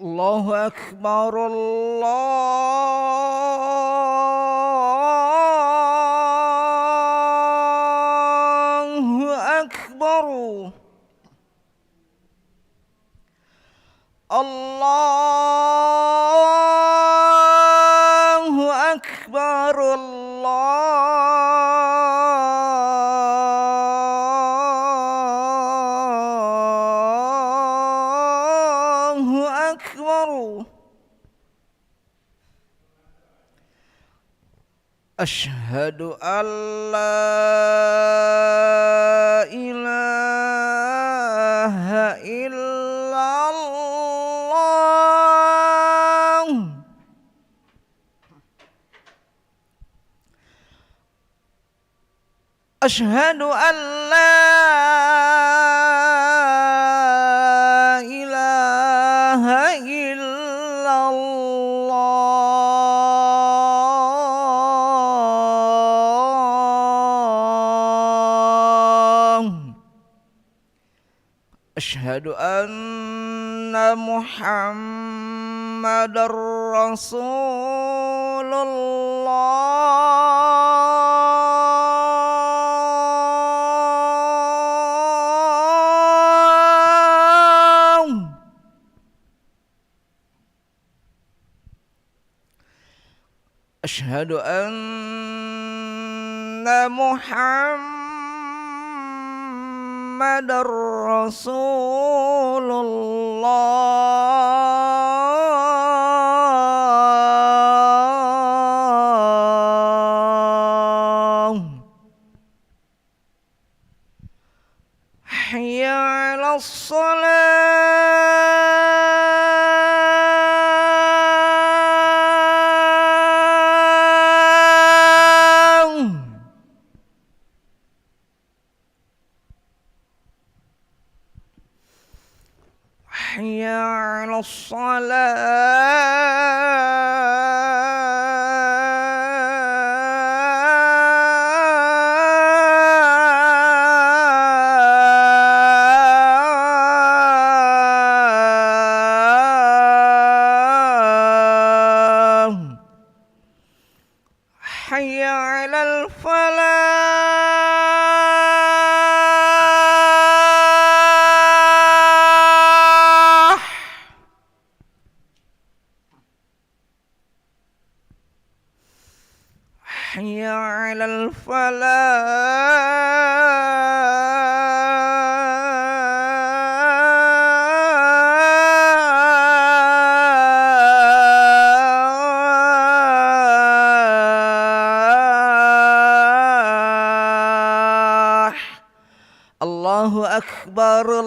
الله أكبر الله أكبر الله أكبر الله أكبر أشهد أن لا إله إلا الله أشهد أن لا إله إلا الله أشهد أن محمد رسول الله أشهد أن محمد رسول الله حي على الصلاة حي على الصلاة حي على الفلاح حي على الفلاح الله أكبر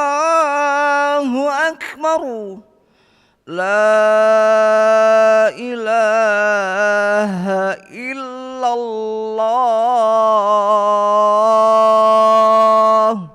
الله أكبر لا إله إلا الله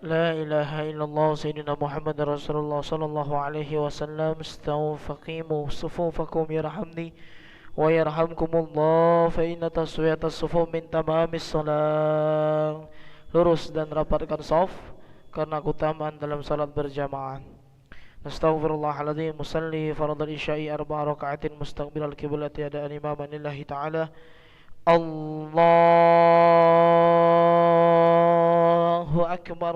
لا إله إلا الله سيدنا محمد رسول الله صلى الله عليه وسلم. استووا فقيموا صفوفكم يرحمني ويرحمكم الله, fa inna taswiyatas sufuf min tamamis shalah. Lurus dan rapatkan shaf karena keutamaan dalam salat berjamaah. Astaghfirullahaladzim. Musalli faradul isya'i arba'a raka'atin mustaqbilal qiblati adaan imaman lillahi ta'ala. Allahu akbar.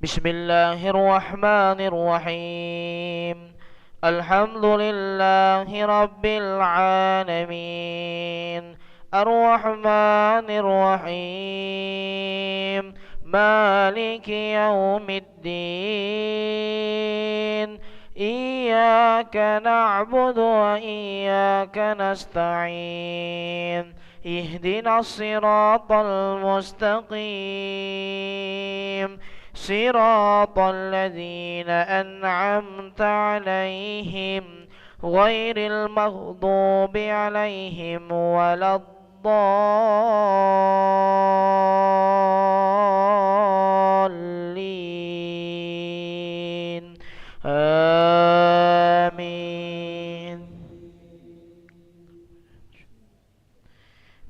Bismillahirrahmanirrahim. Alhamdulillahi rabbil alamin. Ar-Rahmanir Rahim. Maliki yaumiddin. Iyyaka na'budu wa iyyaka nasta'in. Ihdinas siratal mustaqim. Siratal ladzina an'amta 'alaihim ghairil maghdubi 'alaihim waladdallin. Amin.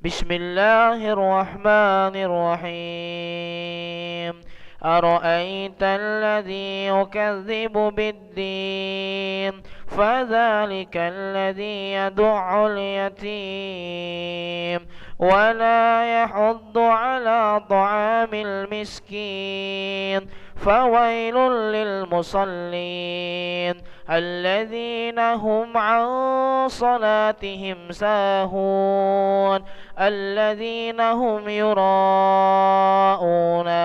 Bismillahirrahmanirrahim. Ara'aita alladhi yukazzibu bid-din, fadhalika alladhi yad'ul yatim wa la yahuddu ala ta'amil miskin. Fawailul lil musallin alladhina hum an salatihim sahun alladhina hum yura'una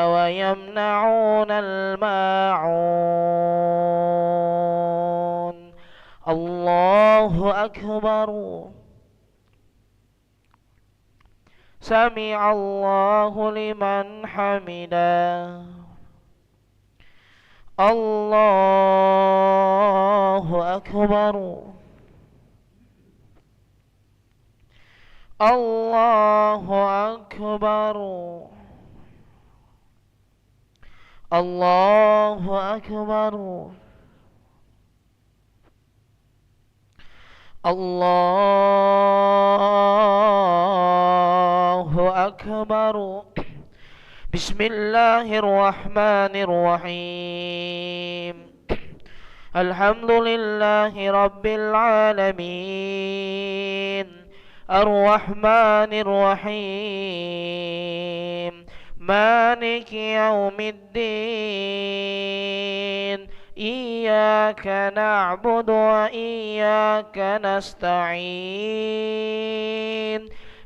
wa yamna'una al-ma'un. Allahu akbar. Sami'allahu liman hamidah. Allahu akbar. Allahu akbar. Allahu akbar. Allahu akbar. Bismillahirrahmanirrahim. Alhamdulillahi rabbil alamin. Ar-Rahmanir Rahim. Maliki yaumiddin. Iyyaka na'budu wa iyyaka nasta'in.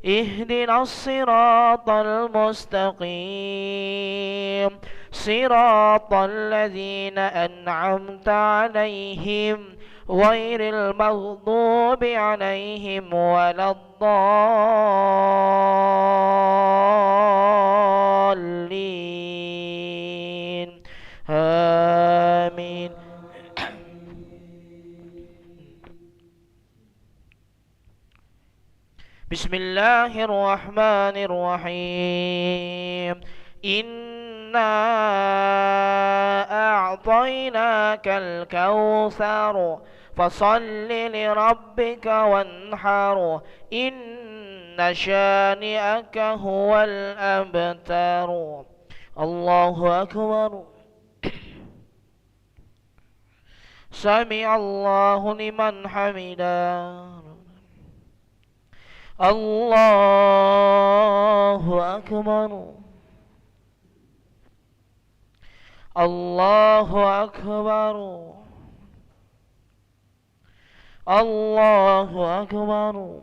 Ihdinas siratal mustaqim. Siratal ladzina an'amta 'alaihim ghairil maghdubi 'alaihim waladdallin. Amin. Bismillahirrahmanirrahim. Inna a'tainakal kautsar fasalli lirabbika wanhar. Inna syani'aka huwal abtar. Allahu akbar. Sami'allahu liman hamidah. Allahu akbar. Allahu akbar. Allahu akbar.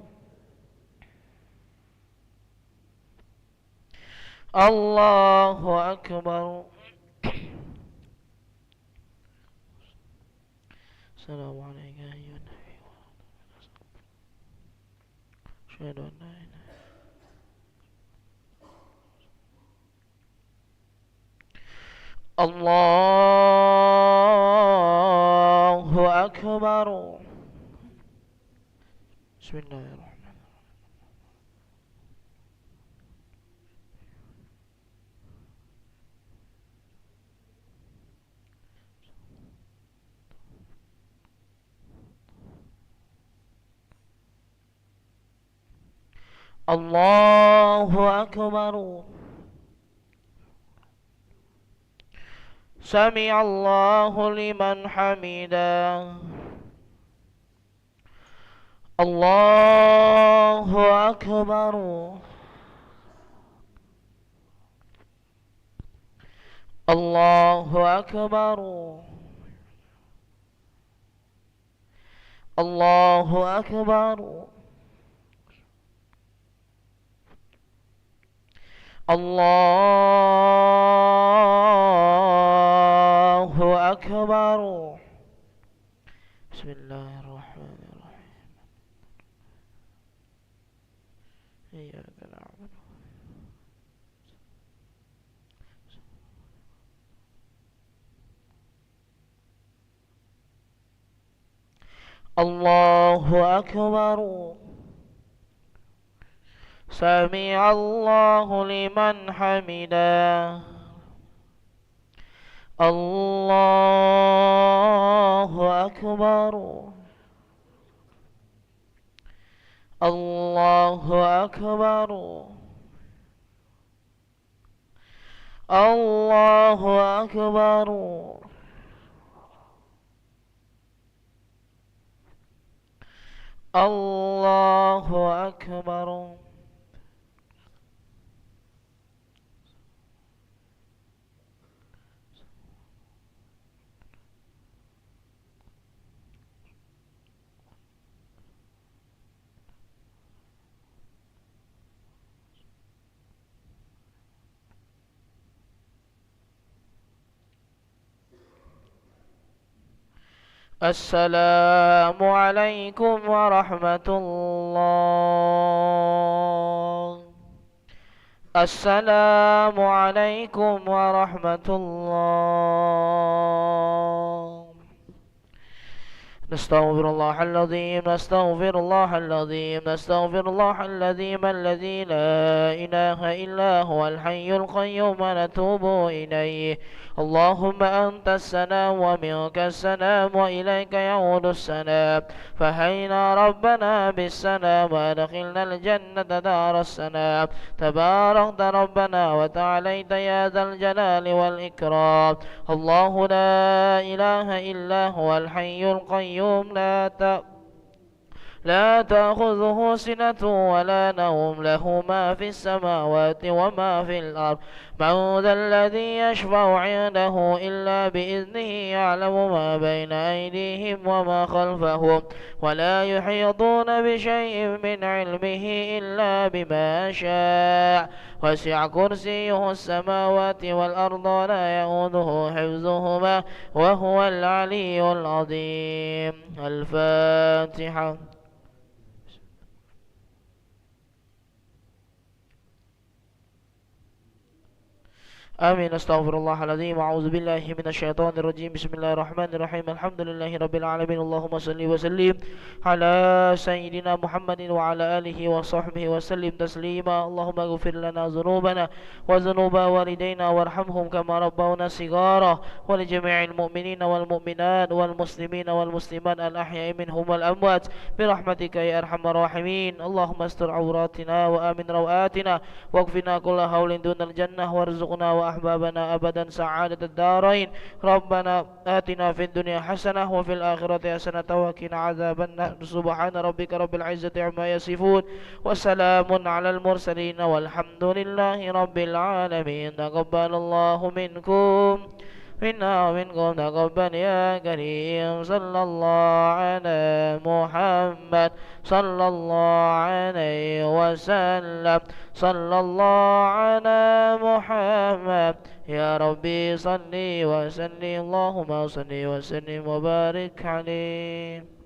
Allahu akbar. Assalamualaikum ayyuhan nabi wa asyhadu an la ilaha. Allahu akbar. Bismillahirrahmanirrahim. الله أكبر سمع الله لمن حمده الله أكبر الله أكبر الله أكبر الله أكبر بسم الله الرحمن الرحيم إياك نعبد الله أكبر سمع الله لمن حمده الله أكبر الله أكبر الله أكبر الله أكبر السلام عليكم ورحمة الله السلام عليكم ورحمة الله نستغفر الله العظيم نستغفر الله العظيم نستغفر الله العظيم الذي لا إله إلا هو الحي القيوم نتوب إليه اللهم أنت السلام ومنك السلام وإليك يعود السلام فحينا ربنا بالسلام وأدخلنا الجنة دار السلام تباركت ربنا وتعاليت يا ذا الجلال والإكرام الله لا إله إلا هو الحي القيوم لا تأخذه سنة ولا نوم له ما في السماوات وما في الأرض من ذا الذي يشفع عنده إلا بإذنه يعلم ما بين أيديهم وما خلفهم ولا يحيطون بشيء من علمه إلا بما شاء وسع كرسيه السماوات والأرض ولا يؤوده حفظهما وهو العلي العظيم الفاتحة آمين أستغفر الله العظيم أعوذ بالله من الشيطان الرجيم بسم الله الرحمن الرحيم الحمد لله رب العالمين اللهم صل وسلم على سيدنا محمد وعلى آله وصحبه وسلم تسليما اللهم اغفر لنا ذنوبنا وذنوب والدينا وارحمهم كما ربونا صغارا ولجميع المؤمنين والمؤمنات والمسلمين والمسلمات الأحياء منهم والأموات برحمتك يا أرحم الراحمين اللهم استر عوراتنا وآمن روآتنا واكفنا كل هول دون الجنة وارزقنا أحبابنا أبدا سعادة الدارين ربنا آتنا في الدنيا حسنة وفي الآخرة حسنة وقنا عذاب النار سبحان ربك رب العزة عما يصفون وسلام على المرسلين والحمد لله رب العالمين تقبل الله منكم منا ومنكم تقبل يا كريم صلى الله على محمد صلى الله عليه وسلم صلى الله على محمد يا ربي صل وسلم اللهم صل وسلم وبارك عليه